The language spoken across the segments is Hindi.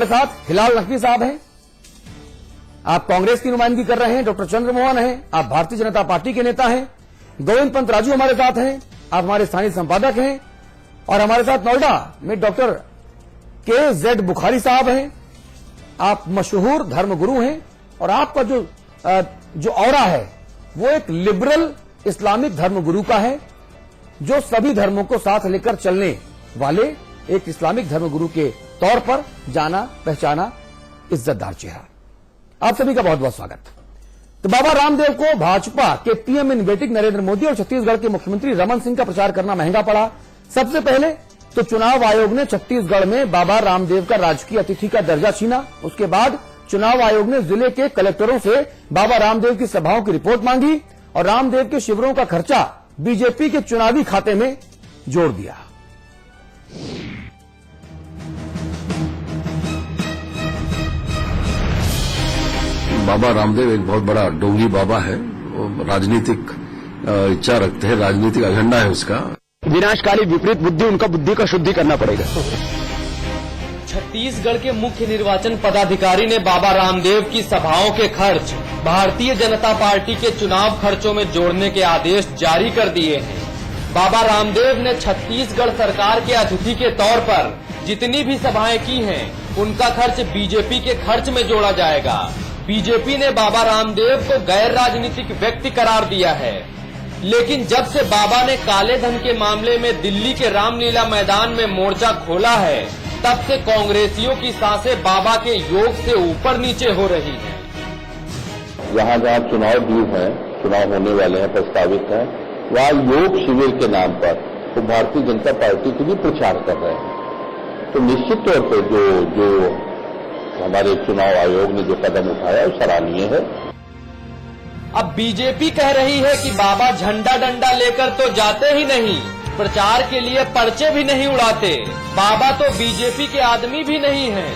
साथ हिलाल नकवी साहब हैं, आप कांग्रेस की नुमाइंदगी कर रहे हैं। डॉक्टर चंद्रमोहन हैं, आप भारतीय जनता पार्टी के नेता हैं। गोविंद पंत राजू हमारे साथ हैं, आप हमारे स्थानीय संपादक हैं। और हमारे साथ नोएडा में डॉक्टर के बुखारी साहब हैं, आप मशहूर धर्मगुरु हैं। और आपका जो ऑरा है वो एक लिबरल इस्लामिक धर्मगुरु का है, जो सभी धर्मों को साथ लेकर चलने वाले एक इस्लामिक धर्मगुरु के तौर पर जाना पहचाना इज्जतदार चेहरा। आप सभी का बहुत बहुत स्वागत। तो बाबा रामदेव को भाजपा के PM in waiting Narendra Modi और छत्तीसगढ़ के मुख्यमंत्री रमन सिंह का प्रचार करना महंगा पड़ा। सबसे पहले तो चुनाव आयोग ने छत्तीसगढ़ में बाबा रामदेव का राजकीय अतिथि का दर्जा छीना। उसके बाद चुनाव आयोग ने जिले के कलेक्टरों से बाबा रामदेव की सभाओं की रिपोर्ट मांगी और रामदेव के शिविरों का खर्चा बीजेपी के चुनावी खाते में जोड़ दिया। बाबा रामदेव एक बहुत बड़ा डोंगी बाबा है, वो राजनीतिक इच्छा रखते हैं, राजनीतिक एजेंडा है उसका। विनाशकारी विपरीत बुद्धि, उनका बुद्धि का शुद्धि करना पड़ेगा। छत्तीसगढ़ के मुख्य निर्वाचन पदाधिकारी ने बाबा रामदेव की सभाओं के खर्च भारतीय जनता पार्टी के चुनाव खर्चों में जोड़ने के आदेश जारी कर दिए हैं। बाबा रामदेव ने छत्तीसगढ़ सरकार के अतिथि के तौर पर जितनी भी सभाएं की हैं, उनका खर्च बीजेपी के खर्च में जोड़ा जाएगा। बीजेपी ने बाबा रामदेव को गैर राजनीतिक व्यक्ति करार दिया है, लेकिन जब से बाबा ने काले धन के मामले में दिल्ली के रामलीला मैदान में मोर्चा खोला है, तब से कांग्रेसियों की सांसें बाबा के योग से ऊपर नीचे हो रही हैं। जहां जहां चुनाव ड्यू है, चुनाव होने वाले हैं, प्रस्तावित हैं, वहां योग शिविर के नाम पर तो भारतीय जनता पार्टी के लिए प्रचार कर रहे हैं। तो निश्चित तौर पर जो हमारे चुनाव आयोग ने जो कदम उठाया वो सराहनीय है। अब बीजेपी कह रही है कि बाबा झंडा डंडा लेकर तो जाते ही नहीं, प्रचार के लिए पर्चे भी नहीं उड़ाते। बाबा तो बीजेपी के आदमी भी नहीं हैं।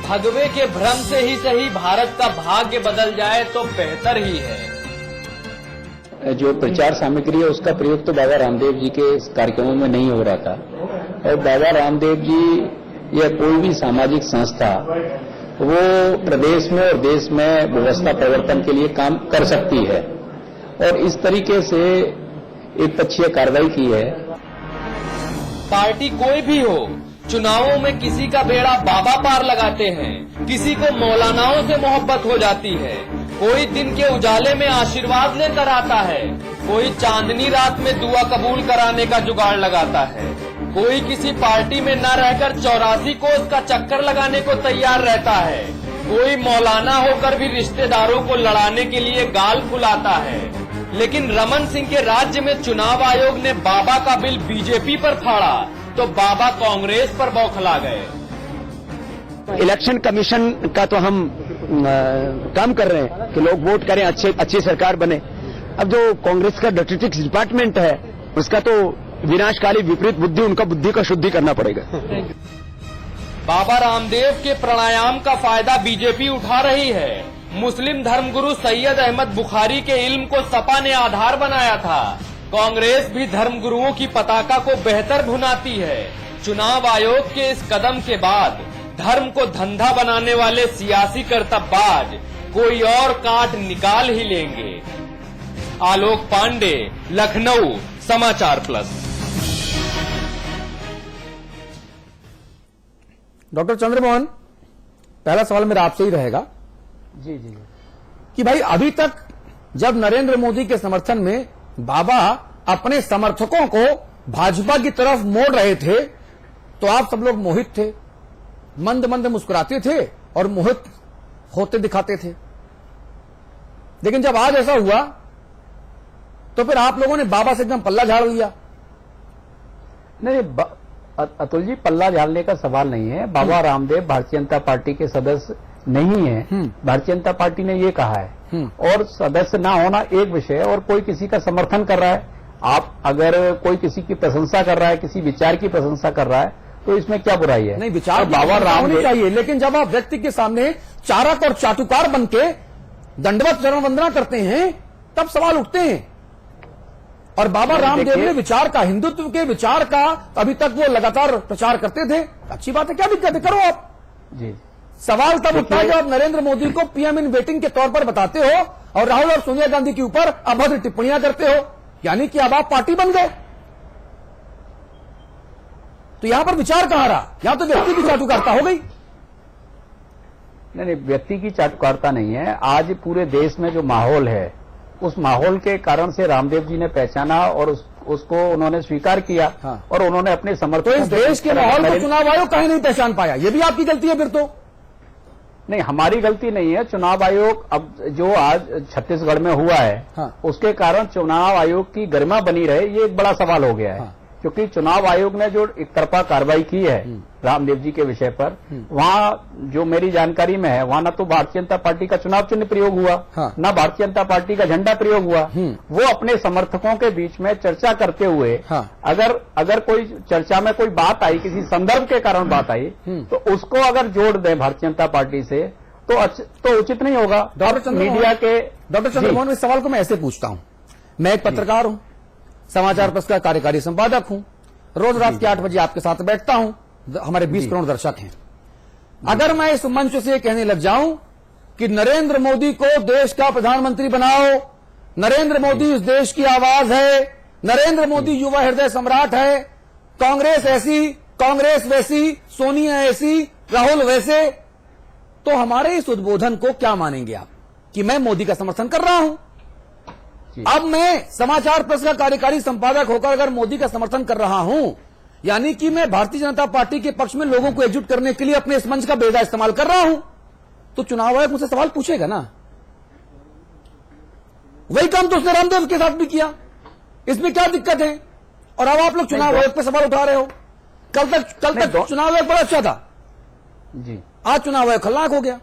भगवे के भ्रम से ही सही भारत का भाग्य बदल जाए तो बेहतर ही है। जो प्रचार सामग्री है उसका प्रयोग तो बाबा रामदेव जी के कार्यक्रमों में नहीं हो रहा था। और बाबा रामदेव जी या कोई भी सामाजिक संस्था वो प्रदेश में और देश में व्यवस्था परिवर्तन के लिए काम कर सकती है, और इस तरीके से एक पक्षीय कार्रवाई की है। पार्टी कोई भी हो, चुनावों में किसी का बेड़ा बाबा पार लगाते हैं, किसी को मौलानाओं से मोहब्बत हो जाती है, कोई दिन के उजाले में आशीर्वाद लेकर आता है, कोई चांदनी रात में दुआ कबूल कराने का जुगाड़ लगाता है, कोई किसी पार्टी में न रहकर 84 कोस का चक्कर लगाने को तैयार रहता है, कोई मौलाना होकर भी रिश्तेदारों को लड़ाने के लिए गाल फुलाता है। लेकिन रमन सिंह के राज्य में चुनाव आयोग ने बाबा का बिल बीजेपी पर फाड़ा तो बाबा कांग्रेस पर बौखला गए। इलेक्शन कमीशन का तो हम काम कर रहे हैं कि लोग वोट करें, अच्छी सरकार बने। अब जो कांग्रेस का स्टैटिस्टिक्स डिपार्टमेंट है उसका तो विनाशकारी विपरीत बुद्धि, उनका बुद्धि का शुद्धि करना पड़ेगा। बाबा रामदेव के प्राणायाम का फायदा बीजेपी उठा रही है। मुस्लिम धर्मगुरु सैयद अहमद बुखारी के इल्म को सपा ने आधार बनाया था। कांग्रेस भी धर्मगुरुओं की पताका को बेहतर भुनाती है। चुनाव आयोग के इस कदम के बाद धर्म को धंधा बनाने वाले सियासी करतब्बाज कोई और काट निकाल ही लेंगे। आलोक पांडे, लखनऊ, समाचार प्लस। डॉक्टर चंद्रमोहन, पहला सवाल मेरा आपसे ही रहेगा जी कि भाई अभी तक जब नरेंद्र मोदी के समर्थन में बाबा अपने समर्थकों को भाजपा की तरफ मोड़ रहे थे तो आप सब लोग मोहित थे, मंद मंद मुस्कुराते थे और मोहित होते दिखाते थे। लेकिन जब आज ऐसा हुआ तो फिर आप लोगों ने बाबा से एकदम पल्ला झाड़ लिया। नहीं, अतुल जी, पल्ला झाड़ने का सवाल नहीं है। बाबा रामदेव भारतीय जनता पार्टी के सदस्य नहीं है, भारतीय जनता पार्टी ने ये कहा है। और सदस्य ना होना एक विषय है और कोई किसी का समर्थन कर रहा है। आप अगर कोई किसी की प्रशंसा कर रहा है, किसी विचार की प्रशंसा कर रहा है, तो इसमें क्या बुराई है? नहीं, विचार बाबा रामदेव चाहिए, लेकिन जब आप व्यक्ति के सामने चारक और चाटुकार बन के दंडवत चरण वंदना करते हैं तब सवाल उठते हैं। और बाबा रामदेव ने विचार का, हिंदुत्व के विचार का अभी तक वो लगातार प्रचार करते थे। अच्छी बात है, क्या दिक्कत है, करो आप। जी, सवाल तब उठता है जब आप नरेंद्र मोदी को पीएम इन वेटिंग के तौर पर बताते हो और राहुल और सोनिया गांधी के ऊपर अभद्र टिप्पणियां करते हो, यानी कि अब आप पार्टी बन गए। तो यहां पर विचार कहां रहा? यहां तो व्यक्ति की चाटुकारिता हो गई। नहीं, व्यक्ति की चाटुकारिता नहीं है। आज पूरे देश में जो माहौल है, उस माहौल के कारण से रामदेव जी ने पहचाना और उसको उन्होंने स्वीकार किया। हाँ। और उन्होंने अपने समर्थकों तो इस देश के माहौल को चुनाव आयोग कहीं नहीं पहचान पाया, ये भी आपकी गलती है फिर तो? नहीं, हमारी गलती नहीं है। चुनाव आयोग अब जो आज छत्तीसगढ़ में हुआ है, हाँ। उसके कारण चुनाव आयोग की गरिमा बनी रहे, ये एक बड़ा सवाल हो गया है। हाँ। क्योंकि चुनाव आयोग ने जो एक तरफा कार्रवाई की है रामदेव जी के विषय पर, वहां जो मेरी जानकारी में है, वहां न तो भारतीय जनता पार्टी का चुनाव चिन्ह प्रयोग हुआ, हाँ। न भारतीय जनता पार्टी का झंडा प्रयोग हुआ। वो अपने समर्थकों के बीच में चर्चा करते हुए, हाँ। अगर कोई चर्चा में कोई बात आई, किसी संदर्भ के कारण बात आई, तो उसको अगर जोड़ दें भारतीय जनता पार्टी से तो उचित नहीं होगा। डॉक्टर मीडिया के डॉक्टर चंद्रमोहन, इस सवाल को मैं ऐसे पूछता हूं। मैं एक पत्रकार हूं, समाचार पत्र का कार्यकारी संपादक हूं, रोज रात के 8 बजे आपके साथ बैठता हूं, हमारे 20 करोड़ दर्शक हैं। अगर मैं इस मंच से कहने लग जाऊं कि नरेंद्र मोदी को देश का प्रधानमंत्री बनाओ, नरेंद्र मोदी इस देश की आवाज है, नरेंद्र मोदी युवा हृदय सम्राट है, कांग्रेस ऐसी, कांग्रेस वैसी, सोनिया ऐसी, राहुल वैसे, तो हमारे इस उद्बोधन को क्या मानेंगे आप कि मैं मोदी का समर्थन कर रहा हूं? अब मैं समाचार प्रेस का कार्यकारी संपादक होकर अगर मोदी का समर्थन कर रहा हूं, यानी कि मैं भारतीय जनता पार्टी के पक्ष में लोगों को एकजुट करने के लिए अपने इस मंच का बेहदा इस्तेमाल कर रहा हूं, तो चुनाव आयोग मुझसे सवाल पूछेगा ना। वही काम तो उसने रामदेव के साथ भी किया, इसमें क्या दिक्कत है? और अब आप लोग चुनाव आयोग पर सवाल उठा रहे हो। कल तक चुनाव आयोग बड़ा अच्छा था जी, आज चुनाव आयोग खलनायक हो गया।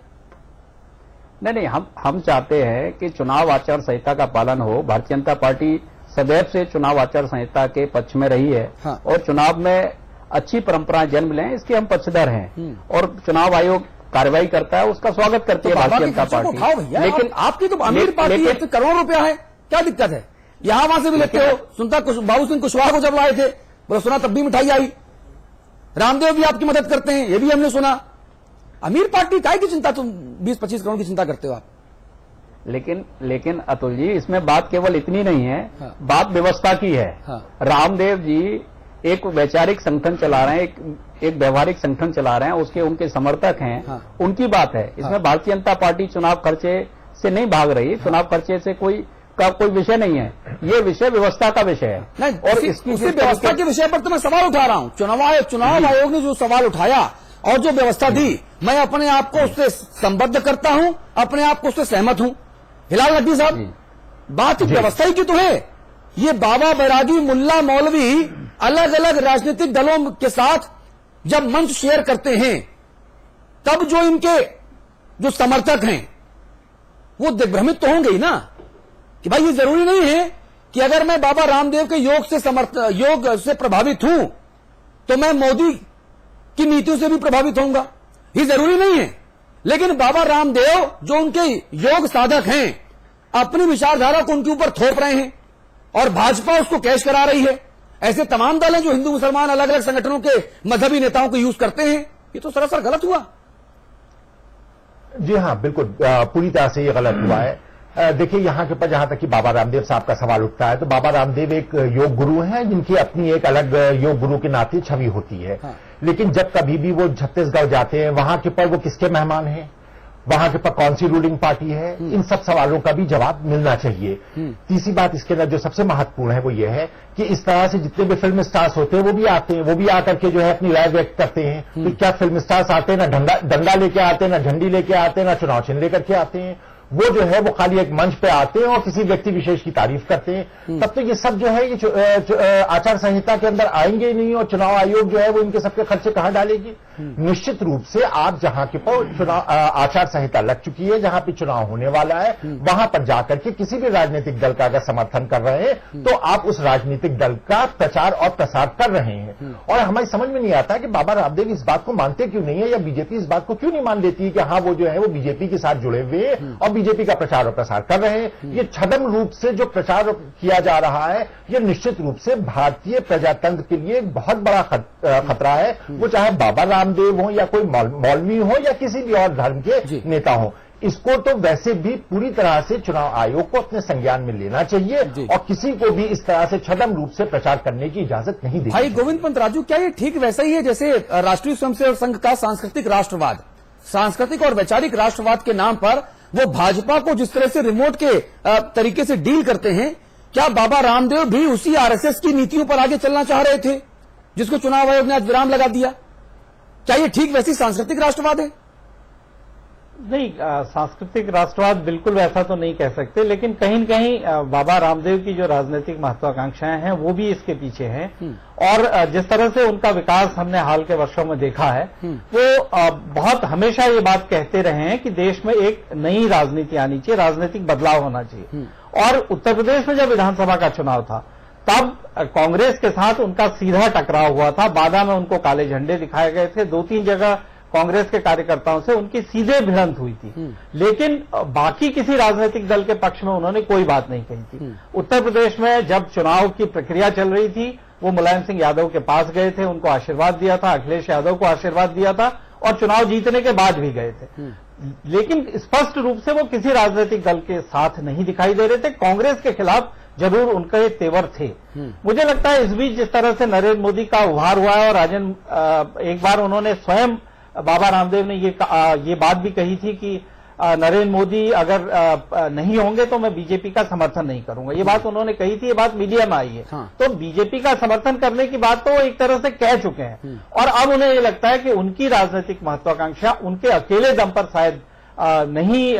नहीं, हम चाहते हैं कि चुनाव आचार संहिता का पालन हो। भारतीय जनता पार्टी सदैव से चुनाव आचार संहिता के पक्ष में रही है। हाँ। और चुनाव में अच्छी परंपराएं जन्म लें, इसके हम पक्षधर हैं। और चुनाव आयोग कार्रवाई करता है, उसका स्वागत करती है भारतीय जनता पार्टी। लेकिन आपकी तो अमीर पार्टी है, करोड़ों रुपया है, क्या दिक्कत है? यहां वहां से भी लेते हो। सुनता बाबू सिंह कुशवाहा को जब लाए थे, बोले सुना तब भी मिठाई आई। रामदेव भी आपकी मदद करते हैं, ये भी हमने सुना। अमीर पार्टी काय की चिंता, तुम 20-25 करोड़ की चिंता करते हो आप? लेकिन अतुल जी, इसमें बात केवल इतनी नहीं है। हाँ। बात व्यवस्था की है। हाँ। रामदेव जी एक वैचारिक संगठन चला रहे हैं, एक व्यवहारिक संगठन चला रहे हैं, उसके उनके समर्थक हैं। हाँ। उनकी बात है। इसमें हाँ। भारतीय जनता पार्टी चुनाव खर्चे से नहीं भाग रही। हाँ। चुनाव खर्चे से कोई विषय नहीं है, ये विषय व्यवस्था का विषय है। नहीं, और इसकी व्यवस्था के विषय पर तो मैं सवाल उठा रहा हूं। चुनाव आयोग ने जो सवाल उठाया और जो व्यवस्था दी, मैं अपने आप को उससे संबद्ध करता हूं, अपने आप को उससे सहमत हूं। हिलाल नकवी साहब, बात व्यवस्था ही की तो है। ये बाबा बैरागी, मुल्ला मौलवी अलग अलग राजनीतिक दलों के साथ जब मंच शेयर करते हैं, तब जो इनके जो समर्थक हैं वो दिग्भ्रमित तो होंगे ही ना कि भाई ये जरूरी नहीं है कि अगर मैं बाबा रामदेव के योग से प्रभावित हूं तो मैं मोदी की नीतियों से भी प्रभावित होऊंगा, ये जरूरी नहीं है। लेकिन बाबा रामदेव जो उनके योग साधक हैं, अपनी विचारधारा को उनके ऊपर थोप रहे हैं और भाजपा उसको कैश करा रही है। ऐसे तमाम दल हैं जो हिंदू मुसलमान अलग अलग संगठनों के मजहबी नेताओं को यूज करते हैं। ये तो सरासर गलत हुआ। जी हाँ, बिल्कुल पूरी तरह से ये गलत हुआ है। देखिए, यहाँ के ऊपर जहां तक कि बाबा रामदेव साहब का सवाल उठता है, तो बाबा रामदेव एक योग गुरु हैं जिनकी अपनी एक अलग योग गुरु के नाते छवि होती है। हाँ। लेकिन जब कभी भी वो छत्तीसगढ़ जाते हैं, वहां के ऊपर वो किसके मेहमान हैं, वहां के ऊपर कौन सी रूलिंग पार्टी है, इन सब सवालों का भी जवाब मिलना चाहिए। तीसरी बात इसके अंदर जो सबसे महत्वपूर्ण है वो ये है कि इस तरह से जितने भी फिल्म स्टार्स होते हैं वो भी आते हैं, वो भी आकर के जो है अपनी राय व्यक्त करते हैं। तो क्या फिल्म स्टार्स आते हैं, ना डंडा लेके आते हैं, ना झंडी लेके आते हैं, ना चुनाव चिन्ह लेकर के आते हैं। वो जो है वो खाली एक मंच पे आते हैं और किसी व्यक्ति विशेष की तारीफ करते हैं। तब तो ये सब जो है ये आचार संहिता के अंदर आएंगे ही नहीं और चुनाव आयोग जो है वो इनके सबके खर्चे कहां डालेगी। निश्चित रूप से आप जहां के पर चुनाव आचार संहिता लग चुकी है, जहां पे चुनाव होने वाला है, वहां पर जाकर के किसी भी राजनीतिक दल का अगर समर्थन कर रहे हैं तो आप उस राजनीतिक दल का प्रचार और प्रसार कर रहे हैं। और हमारी समझ में नहीं आता कि बाबा रामदेव इस बात को मानते क्यों नहीं है, या बीजेपी इस बात को क्यों नहीं मान लेती है कि हाँ वो जो है वो बीजेपी के साथ जुड़े हुए और बीजेपी का प्रचार और प्रसार कर रहे हैं। ये छद्म रूप से जो प्रचार किया जा रहा है, ये निश्चित रूप से भारतीय प्रजातंत्र के लिए एक बहुत बड़ा खतरा है। वो चाहे बाबा रामदेव रामदेव हो या कोई मौलवी हो या किसी भी और धर्म के नेता हो, इसको तो वैसे भी पूरी तरह से चुनाव आयोग को अपने संज्ञान में लेना चाहिए और किसी को भी इस तरह से छद्म रूप से प्रचार करने की इजाजत नहीं दी। भाई गोविंद पंत राजू, क्या ये ठीक वैसा ही है जैसे राष्ट्रीय स्वयंसेवक संघ का सांस्कृतिक राष्ट्रवाद, सांस्कृतिक और वैचारिक राष्ट्रवाद के नाम पर वो भाजपा को जिस तरह से रिमोट के तरीके से डील करते हैं, क्या बाबा रामदेव भी उसी आरएसएस की नीतियों पर आगे चलना चाह रहे थे जिसको चुनाव आयोग ने आज विराम लगा दिया? क्या ये ठीक वैसी सांस्कृतिक राष्ट्रवाद है? नहीं, सांस्कृतिक राष्ट्रवाद बिल्कुल वैसा तो नहीं कह सकते, लेकिन कहीं न कहीं बाबा रामदेव की जो राजनीतिक महत्वाकांक्षाएं हैं वो भी इसके पीछे हैं। और जिस तरह से उनका विकास हमने हाल के वर्षों में देखा है, वो बहुत हमेशा ये बात कहते रहे हैं कि देश में एक नई राजनीति आनी चाहिए, राजनीतिक बदलाव होना चाहिए। और उत्तर प्रदेश में जब विधानसभा का चुनाव था तब कांग्रेस के साथ उनका सीधा टकराव हुआ था। बादा में उनको काले झंडे दिखाए गए थे, 2-3 जगह कांग्रेस के कार्यकर्ताओं से उनकी सीधे भिड़ंत हुई थी, लेकिन बाकी किसी राजनीतिक दल के पक्ष में उन्होंने कोई बात नहीं कही थी। उत्तर प्रदेश में जब चुनाव की प्रक्रिया चल रही थी, वो मुलायम सिंह यादव के पास गए थे, उनको आशीर्वाद दिया था, अखिलेश यादव को आशीर्वाद दिया था और चुनाव जीतने के बाद भी गए थे। लेकिन स्पष्ट रूप से वो किसी राजनीतिक दल के साथ नहीं दिखाई दे रहे थे। कांग्रेस के खिलाफ जरूर उनके तेवर थे। मुझे लगता है इस बीच जिस तरह से नरेंद्र मोदी का उभार हुआ है, और राजन एक बार उन्होंने स्वयं बाबा रामदेव ने ये बात भी कही थी कि नरेंद्र मोदी अगर नहीं होंगे तो मैं बीजेपी का समर्थन नहीं करूंगा। ये बात उन्होंने कही थी, ये बात मीडिया में आई है। तो बीजेपी का समर्थन करने की बात तो वो एक तरह से कह चुके हैं, और अब उन्हें ये लगता है कि उनकी राजनीतिक महत्वाकांक्षा उनके अकेले दम पर शायद नहीं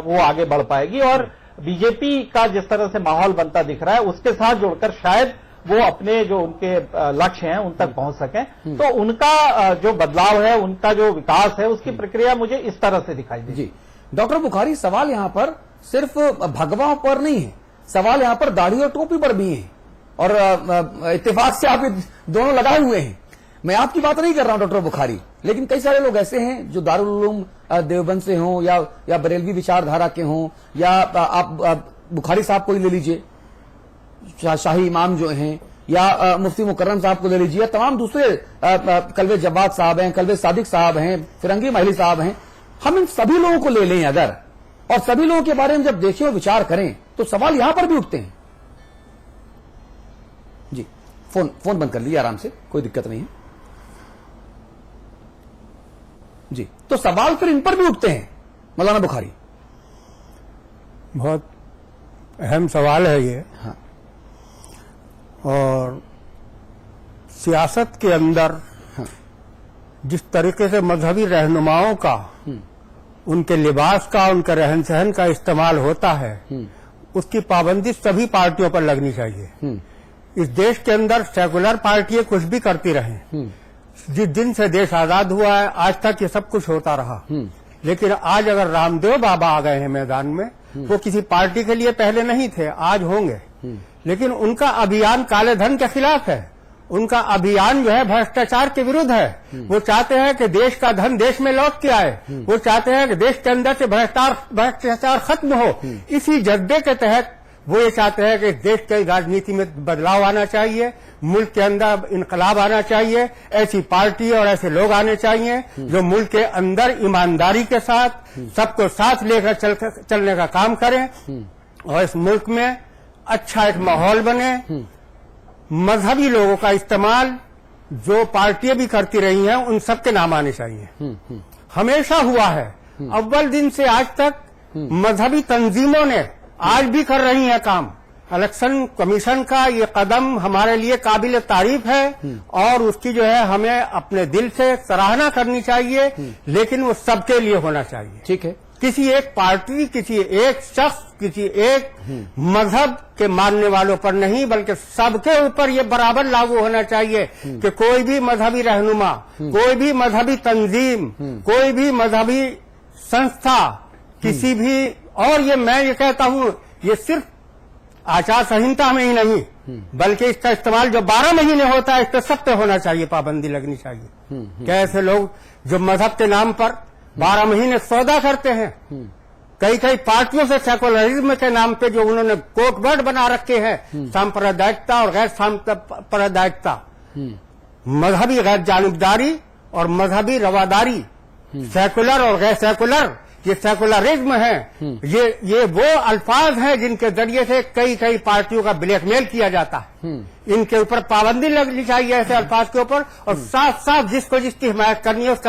वो आगे बढ़ पाएगी, और बीजेपी का जिस तरह से माहौल बनता दिख रहा है उसके साथ जुड़कर शायद वो अपने जो उनके लक्ष्य हैं उन तक पहुंच सकें। तो उनका जो बदलाव है, उनका जो विकास है, उसकी प्रक्रिया मुझे इस तरह से दिखाई दी। जी डॉक्टर बुखारी, सवाल यहां पर सिर्फ भगवा पर नहीं है, सवाल यहां पर दाढ़ी और टोपी पर भी है, और इत्तेफाक से आप दोनों लगाए हुए हैं। मैं आपकी बात नहीं कर रहा हूं डॉक्टर बुखारी, लेकिन कई सारे लोग ऐसे हैं जो दारुल उलूम देवबंद से हों या बरेलवी विचारधारा के हों, या आप बुखारी साहब को ही ले लीजिए, शाही इमाम जो हैं, या मुफ्ती मुकर्रम साहब को ले लीजिए, तमाम दूसरे कलवे जवाद साहब हैं, कलवे सादिक साहब हैं, फिरंगी महली साहब हैं, हम इन सभी लोगों को ले लें अगर, और सभी लोगों के बारे में जब देखें और विचार करें तो सवाल यहां पर भी उठते हैं। जी फोन बंद कर लीजिए आराम से, कोई दिक्कत नहीं है जी। तो सवाल फिर इन पर भी उठते हैं मौलाना बुखारी। बहुत अहम सवाल है ये। हाँ। और सियासत के अंदर जिस तरीके से मजहबी रहनुमाओं का, उनके लिबास का, उनके रहन सहन का इस्तेमाल होता है, उसकी पाबंदी सभी पार्टियों पर लगनी चाहिए। इस देश के अंदर सेकुलर पार्टियां कुछ भी करती रहें, जिस दिन से देश आजाद हुआ है आज तक ये सब कुछ होता रहा, लेकिन आज अगर रामदेव बाबा आ गए हैं मैदान में, वो किसी पार्टी के लिए पहले नहीं थे, आज होंगे, लेकिन उनका अभियान काले धन के खिलाफ है, उनका अभियान जो है भ्रष्टाचार के विरुद्ध है। वो चाहते हैं कि देश का धन देश में लौट के आए, वो चाहते हैं कि देश के अंदर से भ्रष्टाचार खत्म हो। इसी जज्बे के तहत वो ये चाहते हैं कि देश की राजनीति में बदलाव आना चाहिए, मुल्क के अंदर इनकलाब आना चाहिए, ऐसी पार्टी और ऐसे लोग आने चाहिए जो मुल्क के अंदर ईमानदारी के साथ सबको साथ लेकर चलने का काम करें, और इस मुल्क में अच्छा एक माहौल बने। मजहबी लोगों का इस्तेमाल जो पार्टियां भी करती रही हैं उन सबके नाम आने चाहिए। हमेशा हुआ है, अव्वल दिन से आज तक मजहबी तंजीमों ने आज भी कर रही हैं काम। इलेक्शन कमीशन का ये कदम हमारे लिए काबिल तारीफ है, और उसकी जो है हमें अपने दिल से सराहना करनी चाहिए, लेकिन वो सबके लिए होना चाहिए। ठीक है, किसी एक पार्टी, किसी एक शख्स, किसी एक मजहब के मानने वालों पर नहीं, बल्कि सबके ऊपर ये बराबर लागू होना चाहिए कि कोई भी मजहबी रहनुमा, कोई भी मजहबी तंजीम, कोई भी मजहबी संस्था, किसी भी, और ये मैं ये कहता हूं, ये सिर्फ आचार संहिता में ही नहीं, बल्कि इसका इस्तेमाल जो 12 महीने होता है इस पर सख्त होना चाहिए, पाबंदी लगनी चाहिए। कैसे लोग जो मजहब के नाम पर 12 महीने सौदा करते हैं, कई पार्टियों से सेकुलरिज्म के नाम पे जो उन्होंने कोट वर्ड बना रखे हैं, सांप्रदायिकता और गैर सांप्रदायिकता, मजहबी गैर जानिबदारी और मजहबी रवादारी, सेकुलर और गैर सेकुलर, ये सेकुलरिज्म है, ये वो अल्फाज हैं जिनके जरिए से कई कई पार्टियों का ब्लैकमेल किया जाता है। इनके ऊपर पाबंदी लगनी चाहिए ऐसे अल्फाज के ऊपर, और साफ साफ जिसको जिसकी हिमायत करनी है उसका